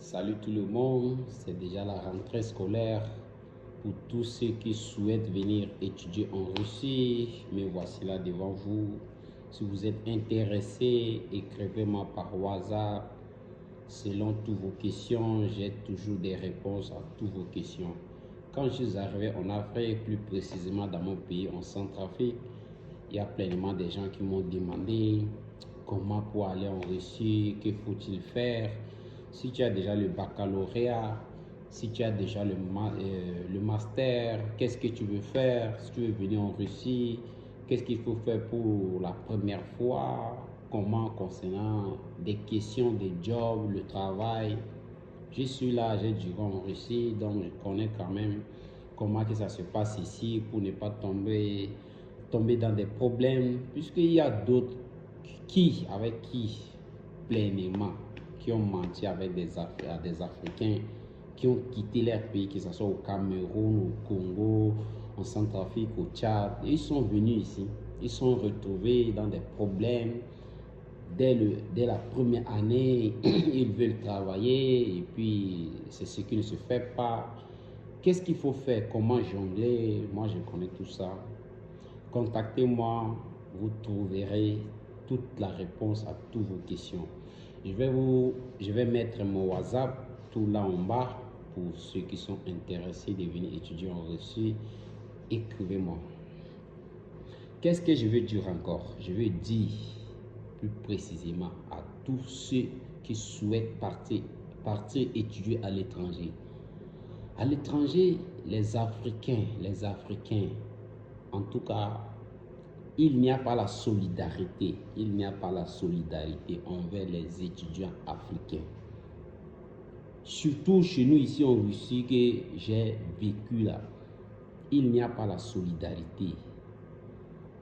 Salut tout le monde, c'est déjà la rentrée scolaire pour tous ceux qui souhaitent venir étudier en Russie. Me voici là devant vous. Si vous êtes intéressé, écrivez-moi par WhatsApp. Selon toutes vos questions, j'ai toujours des réponses à toutes vos questions. Quand je suis arrivé en Afrique, plus précisément dans mon pays, en Centrafrique, il y a pleinement des gens qui m'ont demandé comment pour aller en Russie, que faut-il faire. Si tu as déjà le baccalauréat, si tu as déjà le master, qu'est-ce que tu veux faire? Si tu veux venir en Russie, qu'est-ce qu'il faut faire pour la première fois? Comment concernant des questions de job, le travail. Je suis là, j'ai du en Russie, donc je connais quand même comment que ça se passe ici pour ne pas tomber dans des problèmes, puisqu'il y a d'autres avec qui pleinement, qui ont menti avec des Africains, qui ont quitté leur pays, que ce soit au Cameroun, au Congo, en Centrafrique, au Tchad. Ils sont venus ici, ils sont retrouvés dans des problèmes. Dès la première année, ils veulent travailler et puis c'est ce qui ne se fait pas. Qu'est-ce qu'il faut faire? Comment jongler? Moi, je connais tout ça. Contactez-moi, vous trouverez toute la réponse à toutes vos questions. Je vais mettre mon WhatsApp tout là en bas pour ceux qui sont intéressés de venir étudier en Russie. Écrivez-moi. Qu'est-ce que je veux dire encore? Je veux dire plus précisément à tous ceux qui souhaitent partir étudier à l'étranger. À l'étranger, les Africains, en tout cas, il n'y a pas la solidarité. Il n'y a pas la solidarité envers les étudiants africains. Surtout chez nous ici en Russie que j'ai vécu là. Il n'y a pas la solidarité.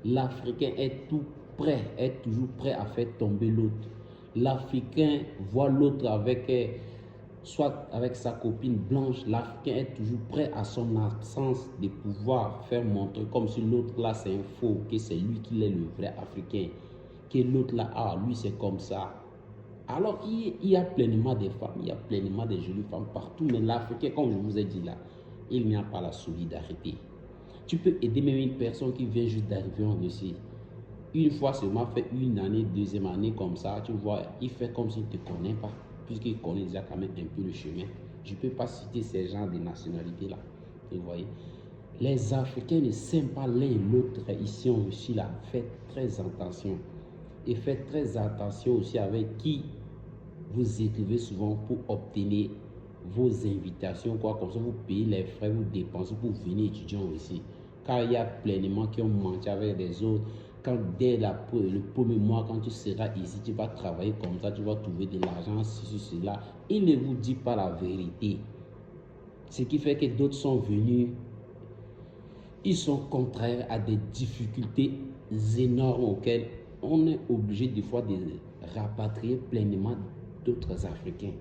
L'Africain est toujours prêt à faire tomber l'autre. L'Africain voit l'autre soit avec sa copine blanche. L'Africain est toujours prêt à son absence de pouvoir faire montrer comme si l'autre là c'est un faux, que c'est lui qui est le vrai Africain, que l'autre là, lui c'est comme ça. Alors il y a pleinement des femmes, il y a pleinement des jolies femmes partout, mais l'Africain, comme je vous ai dit là, il n'y a pas la solidarité. Tu peux aider même une personne qui vient juste d'arriver en Russie. Une fois seulement fait une année, deuxième année comme ça, tu vois, il fait comme s'il ne te connaît pas, puisqu'il connaît déjà quand même un peu le chemin. Je ne peux pas citer ces gens de nationalité là. Vous voyez, les Africains ne s'aiment pas l'un et l'autre ici en Russie là. Faites très attention. Et faites très attention aussi avec qui vous écrivez souvent pour obtenir vos invitations, quoi, comme ça vous payez les frais, vous dépensez pour venir étudier en Russie. Car il y a pleinement qui ont menti avec les autres. Quand dès le premier mois, quand tu seras ici, tu vas travailler comme ça, tu vas trouver de l'argent, ceci, cela. Il ne vous dit pas la vérité. Ce qui fait que d'autres sont venus, ils sont contraires à des difficultés énormes auxquelles on est obligé des fois de rapatrier pleinement d'autres Africains.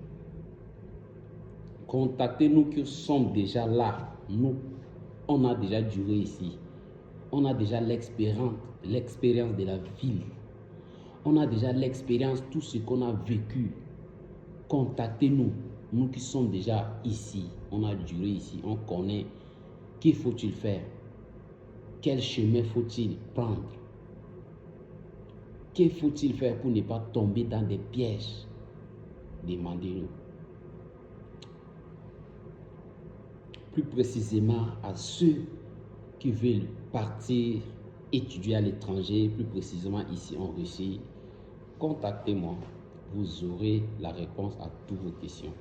Contactez-nous qui sommes déjà là. Nous, on a déjà duré ici. On a déjà l'expérience de la ville. On a déjà l'expérience, tout ce qu'on a vécu. Contactez-nous, nous qui sommes déjà ici. On a duré ici, on connaît. Qu'il faut-il faire? Quel chemin faut-il prendre? Que faut-il faire pour ne pas tomber dans des pièges? Demandez-nous. Plus précisément à ceux qui veulent partir étudier à l'étranger, plus précisément ici en Russie, contactez-moi. Vous aurez la réponse à toutes vos questions.